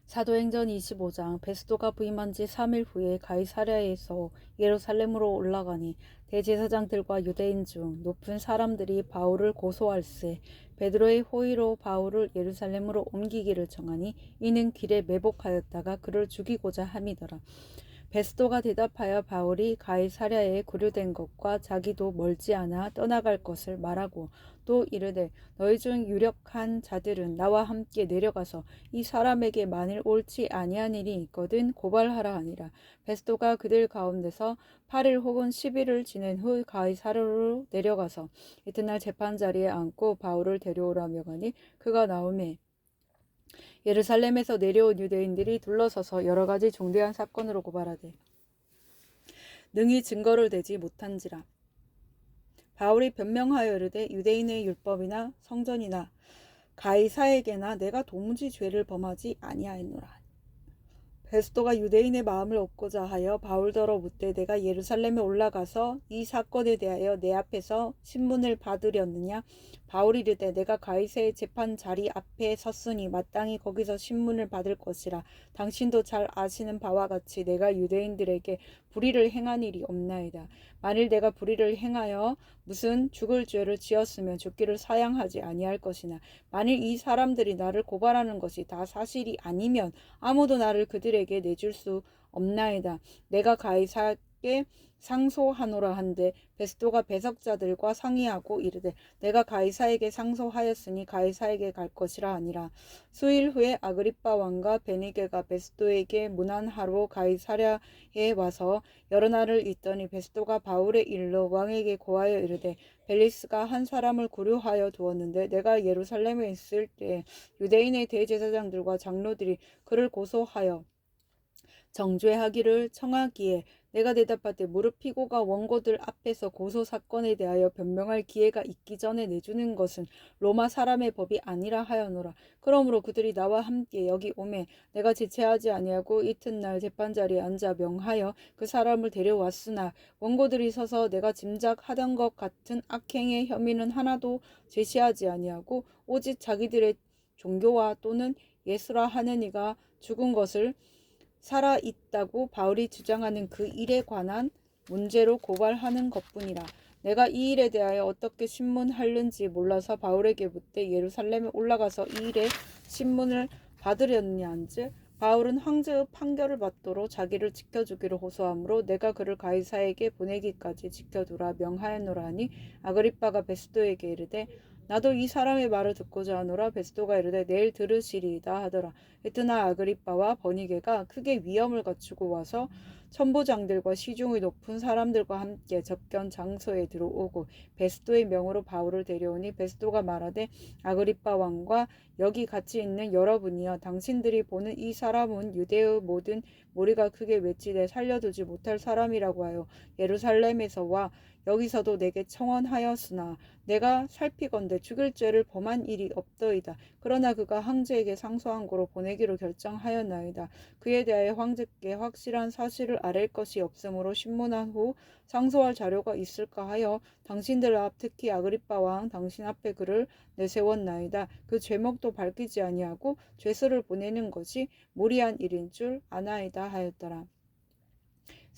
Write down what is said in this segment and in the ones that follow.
사도행전 25장. 베스도가 부임한 지 3일 후에 가이사랴에서 예루살렘으로 올라가니 대제사장들과 유대인 중 높은 사람들이 바울을 고소할세. 베드로의 호의로 바울을 예루살렘으로 옮기기를 정하니 이는 길에 매복하였다가 그를 죽이고자 함이더라. 베스도가 대답하여 바울이 가이사랴에 구류된 것과 자기도 멀지 않아 떠나갈 것을 말하고 또 이르되 너희 중 유력한 자들은 나와 함께 내려가서 이 사람에게 만일 옳지 아니한 일이 있거든 고발하라 하니라. 베스도가 그들 가운데서 8일 혹은 10일을 지낸 후 가이사랴로 내려가서 이튿날 재판자리에 앉고 바울을 데려오라 명하니 그가 나오매 예루살렘에서 내려온 유대인들이 둘러서서 여러 가지 중대한 사건으로 고발하되 능히 증거를 대지 못한지라. 바울이 변명하여 이르되 유대인의 율법이나 성전이나 가이사에게나 내가 도무지 죄를 범하지 아니하였노라. 베스도가 유대인의 마음을 얻고자 하여 바울더러 묻되 내가 예루살렘에 올라가서 이 사건에 대하여 내 앞에서 신문을 받으렸느냐. 바울이 이르되 내가 가이사의 재판 자리 앞에 섰으니 마땅히 거기서 신문을 받을 것이라. 당신도 잘 아시는 바와 같이 내가 유대인들에게 불의를 행한 일이 없나이다. 만일 내가 불의를 행하여 무슨 죽을 죄를 지었으면 죽기를 사양하지 아니할 것이나 만일 이 사람들이 나를 고발하는 것이 다 사실이 아니면 아무도 나를 그들에게 내줄 수 없나이다. 내가 가이사께 상소하노라 한데 베스도가 배석자들과 상의하고 이르되 내가 가이사에게 상소하였으니 가이사에게 갈 것이라 하니라. 수일 후에 아그리빠 왕과 베니게가 베스도에게 문안하러 가이사랴에 와서 여러 날을 있더니 베스도가 바울의 일로 왕에게 고하여 이르되 벨리스가 한 사람을 구류하여 두었는데 내가 예루살렘에 있을 때 유대인의 대제사장들과 장로들이 그를 고소하여 정죄하기를 청하기에 내가 대답하되 무릎 피고가 원고들 앞에서 고소 사건에 대하여 변명할 기회가 있기 전에 내주는 것은 로마 사람의 법이 아니라 하여노라. 그러므로 그들이 나와 함께 여기 오매 내가 지체하지 아니하고 이튿날 재판자리에 앉아 명하여 그 사람을 데려왔으나 원고들이 서서 내가 짐작하던 것 같은 악행의 혐의는 하나도 제시하지 아니하고 오직 자기들의 종교와 또는 예수라 하는 이가 죽은 것을 살아있다고 바울이 주장하는 그 일에 관한 문제로 고발하는 것뿐이라. 내가 이 일에 대하여 어떻게 신문하는지 몰라서 바울에게 묻되 예루살렘에 올라가서 이 일에 신문을 받으려느냐 한즉 바울은 황제의 판결을 받도록 자기를 지켜주기를 호소하므로 내가 그를 가이사에게 보내기까지 지켜두라 명하였노라 하니 아그리빠가 베스도에게 이르되 나도 이 사람의 말을 듣고자 하노라. 베스도가 이르되 내일 들으시리이다 하더라. 이튿날 아그리빠와 버니게가 크게 위험을 갖추고 와서 천부장들과 시중의 높은 사람들과 함께 접견 장소에 들어오고 베스도의 명으로 바울을 데려오니 베스도가 말하되 아그리빠 왕과 여기 같이 있는 여러분이여 당신들이 보는 이 사람은 유대의 모든 무리가 크게 외치되 살려두지 못할 사람이라고 하여 예루살렘에서 와 여기서도 내게 청원하였으나 내가 살피건대 죽일 죄를 범한 일이 없더이다. 그러나 그가 황제에게 상소한 고로 보내기로 결정하였나이다. 그에 대하여 황제께 확실한 사실을 아랠 것이 없으므로 신문한 후 상소할 자료가 있을까 하여 당신들 앞 특히 아그리빠 왕 당신 앞에 그를 내세웠나이다. 그 죄목도 밝히지 아니하고 죄서를 보내는 것이 무리한 일인 줄 아나이다 하였더라.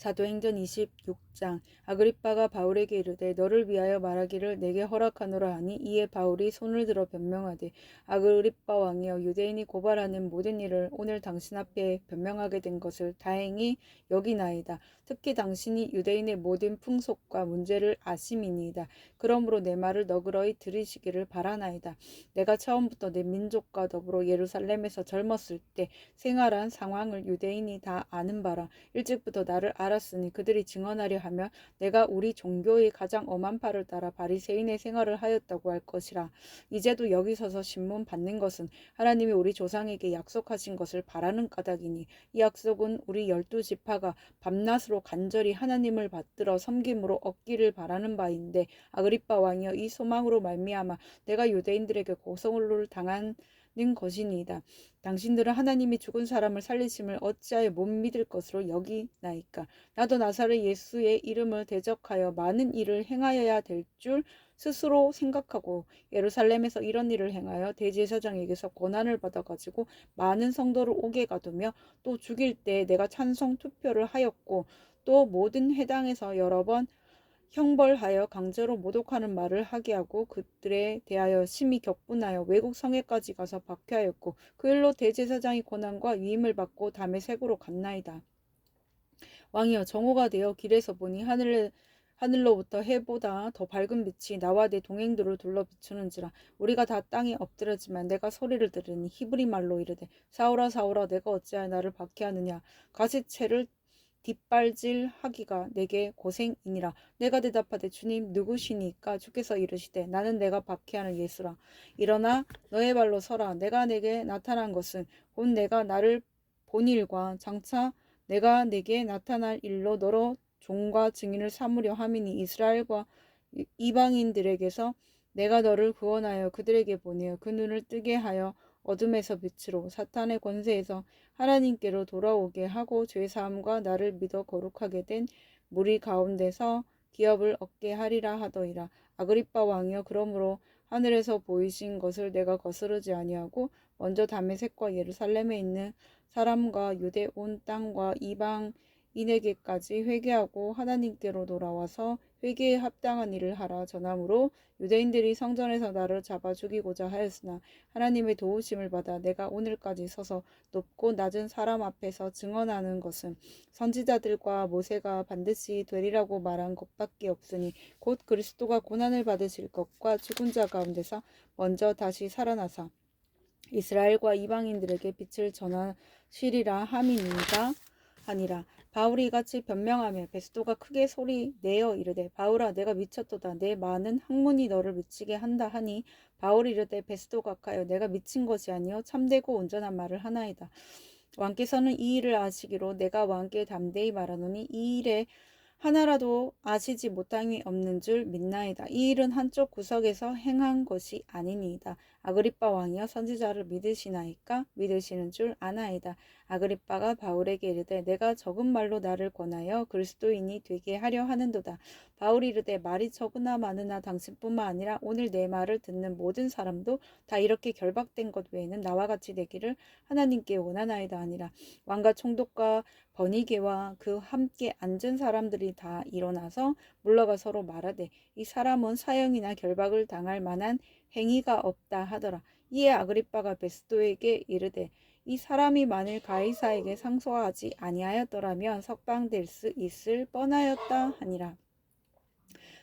사도행전 26장. 아그리빠가 바울에게 이르되 너를 위하여 말하기를 내게 허락하노라 하니 이에 바울이 손을 들어 변명하되 아그리빠 왕이여 유대인이 고발하는 모든 일을 오늘 당신 앞에 변명하게 된 것을 다행히 여기나이다. 특히 당신이 유대인의 모든 풍속과 문제를 아심이니이다. 그러므로 내 말을 너그러이 들으시기를 바라나이다. 내가 처음부터 내 민족과 더불어 예루살렘에서 젊었을 때 생활한 상황을 유대인이 다 아는 바라. 일찍부터 나를 알았으니 그들이 증언하려 하면 내가 우리 종교의 가장 엄한 바를 따라 바리새인의 생활을 하였다고 할 것이라. 이제도 여기 서서 신문 받는 것은 하나님이 우리 조상에게 약속하신 것을 바라는 까닭이니 이 약속은 우리 12지파가 밤낮으로 간절히 하나님을 받들어 섬김으로 얻기를 바라는 바인데 아그리빠 왕이여 이 소망으로 말미암아 내가 유대인들에게 고소를 당한 것이니이다. 당신들은 하나님이 죽은 사람을 살리심을 어찌하여 못 믿을 것으로 여기나이까. 나도 나사렛 예수의 이름을 대적하여 많은 일을 행하여야 될 줄 스스로 생각하고 예루살렘에서 이런 일을 행하여 대제사장에게서 권한을 받아가지고 많은 성도를 옥에 가두며 또 죽일 때 내가 찬성 투표를 하였고 또 모든 회당에서 여러 번 형벌하여 강제로 모독하는 말을 하게 하고 그들에 대하여 심히 격분하여 외국 성에까지 가서 박해하였고 그 일로 대제사장이 고난과 위임을 받고 다메섹으로 갔나이다. 왕이여 정오가 되어 길에서 보니 하늘로부터 해보다 더 밝은 빛이 나와 내 동행들을 둘러 비추는지라. 우리가 다 땅에 엎드렸지만 내가 소리를 들으니 히브리 말로 이르되 사울아 사울아 내가 어찌하여 나를 박해하느냐. 가시채를 뒷발질하기가 내게 고생이니라. 내가 대답하되 주님 누구시니까. 주께서 이르시되 나는 내가 박해하는 예수라. 일어나 너의 발로 서라. 내가 내게 나타난 것은 곧 내가 나를 본 일과 장차 내가 내게 나타날 일로 너로 종과 증인을 삼으려 함이니 이스라엘과 이방인들에게서 내가 너를 구원하여 그들에게 보내어 그 눈을 뜨게 하여 어둠에서 빛으로 사탄의 권세에서 하나님께로 돌아오게 하고 죄사함과 나를 믿어 거룩하게 된 무리 가운데서 기업을 얻게 하리라 하더이라. 아그리빠 왕이여 그러므로 하늘에서 보이신 것을 내가 거스르지 아니하고 먼저 다메섹과 예루살렘에 있는 사람과 유대 온 땅과 이방인에게까지 회개하고 하나님께로 돌아와서 회개에 합당한 일을 하라 전함으로 유대인들이 성전에서 나를 잡아 죽이고자 하였으나 하나님의 도우심을 받아 내가 오늘까지 서서 높고 낮은 사람 앞에서 증언하는 것은 선지자들과 모세가 반드시 되리라고 말한 것밖에 없으니 곧 그리스도가 고난을 받으실 것과 죽은 자 가운데서 먼저 다시 살아나사 이스라엘과 이방인들에게 빛을 전하시리라 함이니이다 하니라. 바울이 이같이 변명하며 베스도가 크게 소리 내어 이르되 바울아 내가 미쳤도다. 내 많은 학문이 너를 미치게 한다 하니 바울이 이르되 베스도 각하여 내가 미친 것이 아니요 참되고 온전한 말을 하나이다. 왕께서는 이 일을 아시기로 내가 왕께 담대히 말하노니 이 일에 하나라도 아시지 못함이 없는 줄 믿나이다. 이 일은 한쪽 구석에서 행한 것이 아니니이다. 아그리빠 왕이여 선지자를 믿으시나이까? 믿으시는 줄 아나이다. 아그리빠가 바울에게 이르되 내가 적은 말로 나를 권하여 그리스도인이 되게 하려 하는도다. 바울이 이르되 말이 적으나 많으나 당신뿐만 아니라 오늘 내 말을 듣는 모든 사람도 다 이렇게 결박된 것 외에는 나와 같이 되기를 하나님께 원하나이다 하니라. 왕과 총독과 버니게와 그 함께 앉은 사람들이 다 일어나서 물러가 서로 말하되 이 사람은 사형이나 결박을 당할 만한 행위가 없다 하더라. 이에 아그리빠가 베스도에게 이르되 이 사람이 만일 가이사에게 상소하지 아니하였더라면 석방될 수 있을 뻔하였다 하니라.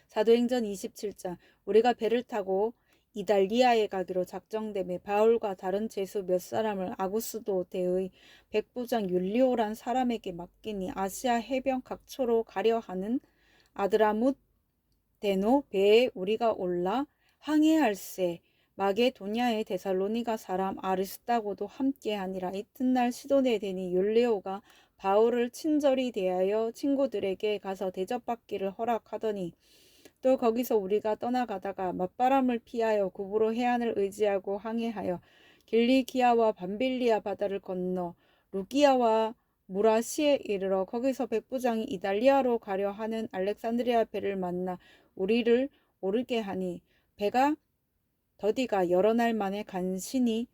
사도행전 27장 우리가 배를 타고 이달리아에 가기로 작정됨에 바울과 다른 제수 몇 사람을 아구스도 대의 백부장 율리오란 사람에게 맡기니 아시아 해변 각초로 가려 하는 아드라뭇 데노 배에 우리가 올라 항해할세. 마게도냐의 데살로니가 사람 아리스다고도 함께하니라. 이튿날 시도네 되니 율리오가 바울을 친절히 대하여 친구들에게 가서 대접받기를 허락하더니 또 거기서 우리가 떠나가다가 맞바람을 피하여 구부로 해안을 의지하고 항해하여 길리기아와 밤빌리아 바다를 건너 루기아와 무라시에 이르러 거기서 백부장이 이달리아로 가려 하는 알렉산드리아 배를 만나 우리를 오르게 하니 배가 더디가 여러 날 만에 간신히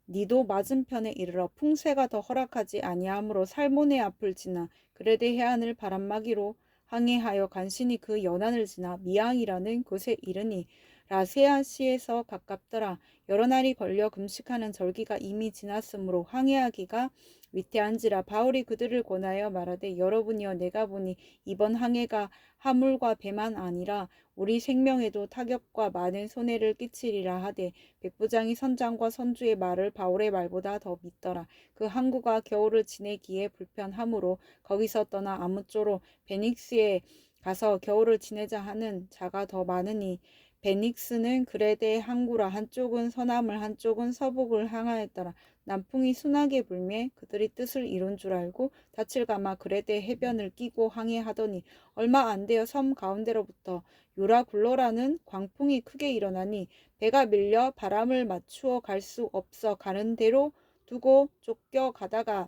니도 맞은편에 이르러 풍세가 더 허락하지 아니하므로 살모네 앞을 지나 그레데 해안을 바람막이로 항해하여 간신히 그 연안을 지나 미앙이라는 곳에 이르니 라세아시에서 가깝더라. 여러 날이 걸려 금식하는 절기가 이미 지났으므로 항해하기가 위태한지라. 바울이 그들을 권하여 말하되 여러분이여 내가 보니 이번 항해가 화물과 배만 아니라 우리 생명에도 타격과 많은 손해를 끼치리라 하되 백부장이 선장과 선주의 말을 바울의 말보다 더 믿더라. 그 항구가 겨울을 지내기에 불편하므로 거기서 떠나 아무쪼록 베닉스에 가서 겨울을 지내자 하는 자가 더 많으니 베닉스는 그레데 항구라. 한쪽은 서남을 한쪽은 서북을 향하였더라. 남풍이 순하게 불매 그들이 뜻을 이룬 줄 알고 닻을 감아 그레데 해변을 끼고 항해하더니 얼마 안 되어 섬 가운데로부터 유라굴로라는 광풍이 크게 일어나니 배가 밀려 바람을 맞추어 갈 수 없어 가는 대로 두고 쫓겨 가다가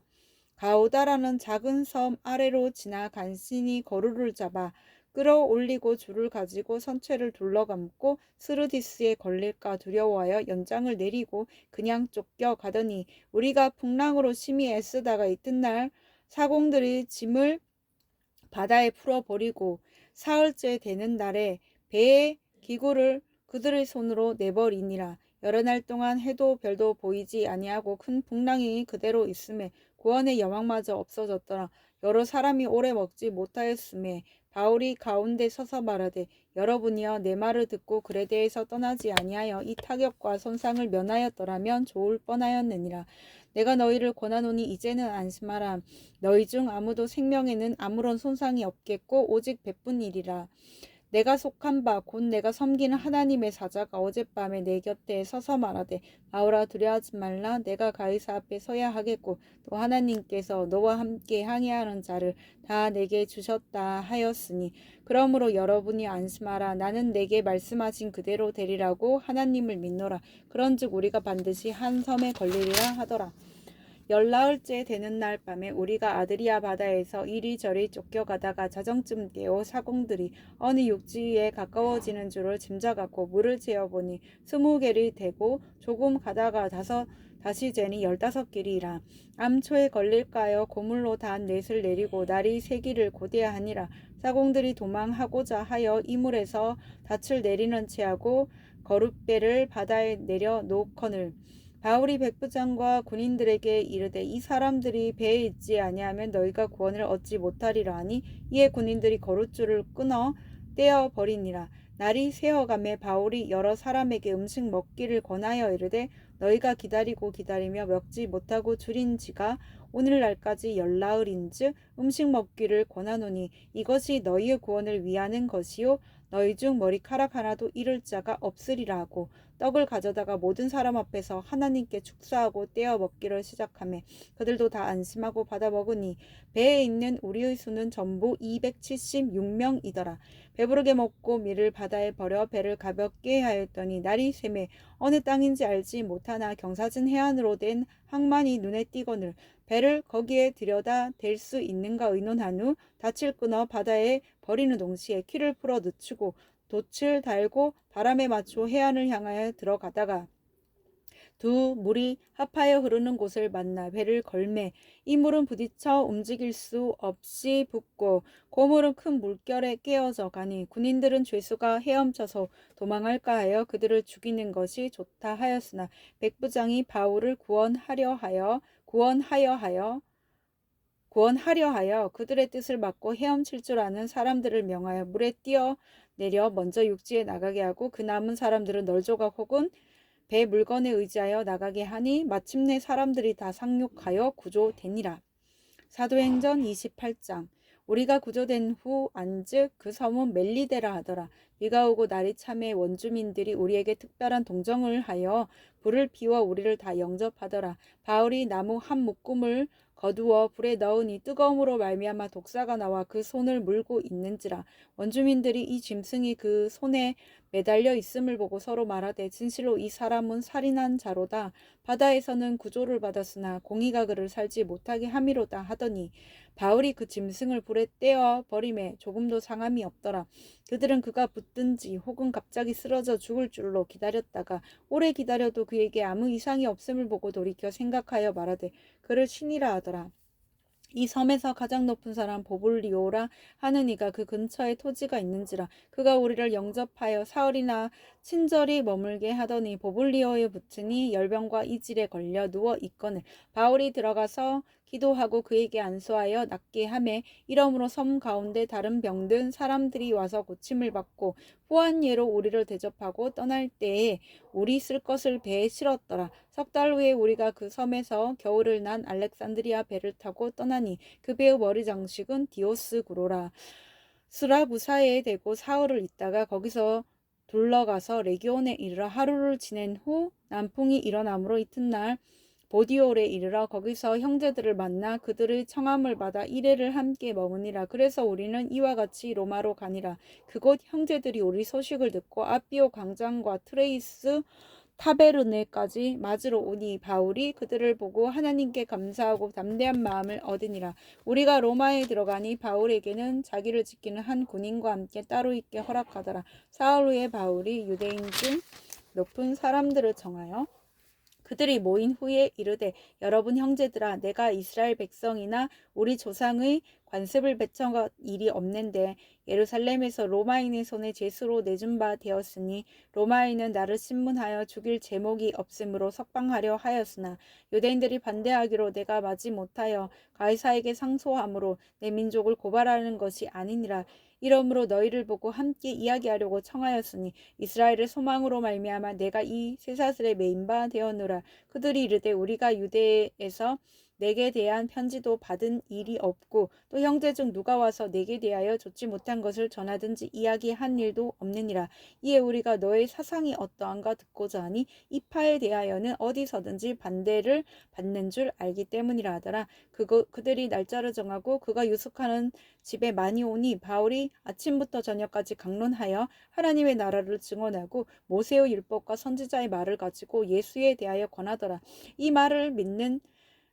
가오다라는 작은 섬 아래로 지나 간신히 거루를 잡아 끌어올리고 줄을 가지고 선체를 둘러감고 스르디스에 걸릴까 두려워하여 연장을 내리고 그냥 쫓겨가더니 우리가 풍랑으로 심히 애쓰다가 이튿날 사공들이 짐을 바다에 풀어버리고 사흘째 되는 날에 배의 기구를 그들의 손으로 내버리니라. 여러 날 동안 해도 별도 보이지 아니하고 큰 풍랑이 그대로 있음에 구원의 여망마저 없어졌더라. 여러 사람이 오래 먹지 못하였음에 바울이 가운데 서서 말하되 여러분이여 내 말을 듣고 그레데에서 떠나지 아니하여 이 타격과 손상을 면하였더라면 좋을 뻔하였느니라. 내가 너희를 권하노니 이제는 안심하라. 너희 중 아무도 생명에는 아무런 손상이 없겠고 오직 배뿐이리라. 내가 속한 바 곧 내가 섬기는 하나님의 사자가 어젯밤에 내 곁에 서서 말하되 바울아 두려워하지 말라. 내가 가이사 앞에 서야 하겠고 또 하나님께서 너와 함께 항해하는 자를 다 내게 주셨다 하였으니 그러므로 여러분이 안심하라. 나는 내게 말씀하신 그대로 되리라고 하나님을 믿노라. 그런즉 우리가 반드시 한 섬에 걸리리라 하더라. 열나흘째 되는 날 밤에 우리가 아드리아 바다에서 이리저리 쫓겨가다가 자정쯤 되어 사공들이 어느 육지에 가까워지는 줄을 짐작하고 물을 재어보니 20개리 되고 조금 가다가 다시 재니 15개리라. 암초에 걸릴까요? 고물로 단 넷을 내리고 날이 새기를 고대하니라. 사공들이 도망하고자 하여 이물에서 닻을 내리는 채하고 거룻배를 바다에 내려 놓거늘 바울이 백부장과 군인들에게 이르되 이 사람들이 배에 있지 아니하면 너희가 구원을 얻지 못하리라 하니 이에 군인들이 거룻줄을 끊어 떼어 버리니라. 날이 새어가매 바울이 여러 사람에게 음식 먹기를 권하여 이르되 너희가 기다리고 기다리며 먹지 못하고 줄인 지가 오늘날까지 열나흘인즉 음식 먹기를 권하노니 이것이 너희의 구원을 위하는 것이요 너희 중 머리카락 하나도 잃을 자가 없으리라 하고 떡을 가져다가 모든 사람 앞에서 하나님께 축사하고 떼어 먹기를 시작하며 그들도 다 안심하고 받아 먹으니 배에 있는 우리의 수는 전부 276명이더라. 배부르게 먹고 밀을 바다에 버려 배를 가볍게 하였더니 날이 새매 어느 땅인지 알지 못하나 경사진 해안으로 된 항만이 눈에 띄거늘 배를 거기에 들여다 댈 수 있는가 의논한 후 닻을 끊어 바다에 버리는 동시에 키를 풀어 늦추고 돛을 달고 바람에 맞춰 해안을 향하여 들어가다가 두 물이 합하여 흐르는 곳을 만나 배를 걸매 이 물은 부딪혀 움직일 수 없이 붓고 고물은 큰 물결에 깨어져 가니 군인들은 죄수가 헤엄쳐서 도망할까 하여 그들을 죽이는 것이 좋다 하였으나 백부장이 바울을 구원하려 하여 그들의 뜻을 막고 헤엄칠 줄 아는 사람들을 명하여 물에 뛰어 내려 먼저 육지에 나가게 하고 그 남은 사람들은 널조각 혹은 배 물건에 의지하여 나가게 하니 마침내 사람들이 다 상륙하여 구조되니라. 사도행전 28장 우리가 구조된 후 안즉 그 섬은 멜리데라 하더라. 비가 오고 날이 참에 원주민들이 우리에게 특별한 동정을 하여 불을 피워 우리를 다 영접하더라. 바울이 나무 한 묶음을 거두어 불에 넣으니 뜨거움으로 말미암아 독사가 나와 그 손을 물고 있는지라. 원주민들이 이 짐승이 그 손에 매달려 있음을 보고 서로 말하되 진실로 이 사람은 살인한 자로다. 바다에서는 구조를 받았으나 공의가 그를 살지 못하게 함이로다 하더니 바울이 그 짐승을 불에 떼어 버림에 조금도 상함이 없더라. 그들은 그가 붙든지 혹은 갑자기 쓰러져 죽을 줄로 기다렸다가 오래 기다려도 그에게 아무 이상이 없음을 보고 돌이켜 생각하여 말하되 그를 신이라 하더라. 이 섬에서 가장 높은 사람 보블리오라 하는 이가 그 근처에 토지가 있는지라 그가 우리를 영접하여 사흘이나 친절히 머물게 하더니 보블리오의 부친이 열병과 이질에 걸려 누워 있거늘 바울이 들어가서 기도하고 그에게 안수하여 낫게 하매 이러므로 섬 가운데 다른 병든 사람들이 와서 고침을 받고 후한 예로 우리를 대접하고 떠날 때에 우리 쓸 것을 배에 실었더라. 석 달 후에 우리가 그 섬에서 겨울을 난 알렉산드리아 배를 타고 떠나니 그 배의 머리 장식은 디오스 구로라. 수라부사에 대고 사흘을 있다가 거기서 둘러가서 레기온에 이르러 하루를 지낸 후 남풍이 일어나므로 이튿날 보디올에 이르러 거기서 형제들을 만나 그들의 청함을 받아 이레를 함께 머무니라. 그래서 우리는 이와 같이 로마로 가니라. 그곳 형제들이 우리 소식을 듣고 아비오 광장과 트레이스 타베르네까지 맞으러 오니 바울이 그들을 보고 하나님께 감사하고 담대한 마음을 얻으니라. 우리가 로마에 들어가니 바울에게는 자기를 지키는 한 군인과 함께 따로 있게 허락하더라. 사흘 후에 바울이 유대인 중 높은 사람들을 정하여 그들이 모인 후에 이르되 여러분 형제들아 내가 이스라엘 백성이나 우리 조상의 관습을 베쳐간 일이 없는데 예루살렘에서 로마인의 손에 제수로 내준 바 되었으니 로마인은 나를 신문하여 죽일 제목이 없으므로 석방하려 하였으나 유대인들이 반대하기로 내가 마지 못하여 가이사에게 상소함으로 내 민족을 고발하는 것이 아니니라. 이러므로 너희를 보고 함께 이야기하려고 청하였으니 이스라엘의 소망으로 말미암아 내가 이 쇠사슬에 매인 바 되었노라. 그들이 이르되 우리가 유대에서 내게 대한 편지도 받은 일이 없고 또 형제 중 누가 와서 내게 대하여 좋지 못한 것을 전하든지 이야기한 일도 없느니라. 이에 우리가 너의 사상이 어떠한가 듣고자 하니 이 파에 대하여는 어디서든지 반대를 받는 줄 알기 때문이라 하더라. 그들이 날짜를 정하고 그가 유숙하는 집에 많이 오니 바울이 아침부터 저녁까지 강론하여 하나님의 나라를 증언하고 모세의 율법과 선지자의 말을 가지고 예수에 대하여 권하더라. 이 말을 믿는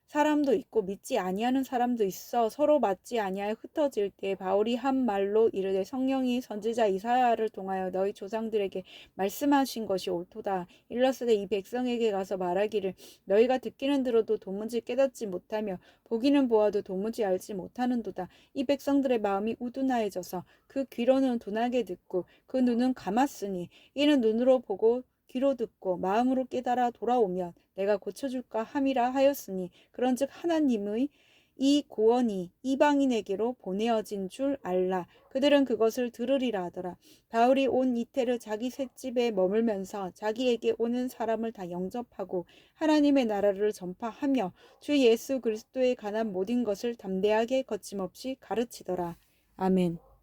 사람도 있고 믿지 아니하는 사람도 있어 서로 맞지 아니하여 흩어질 때 바울이 한 말로 이르되 성령이 선지자 이사야를 통하여 너희 조상들에게 말씀하신 것이 옳도다. 일러스되 이 백성에게 가서 말하기를 너희가 듣기는 들어도 도무지 깨닫지 못하며 보기는 보아도 도무지 알지 못하는도다. 이 백성들의 마음이 우둔하여져서 그 귀로는 둔하게 듣고 그 눈은 감았으니 이는 눈으로 보고 귀로 듣고 마음으로 깨달아 돌아오면 내가 고쳐줄까 함이라 하였으니 그런즉 하나님의 이 구원이 이방인에게로 보내어진 줄 알라. 그들은 그것을 들으리라 하더라. 바울이 온 이태를 자기 셋집에 머물면서 자기에게 오는 사람을 다 영접하고 하나님의 나라를 전파하며 주 예수 그리스도에 관한 모든 것을 담대하게 거침없이 가르치더라. 아멘.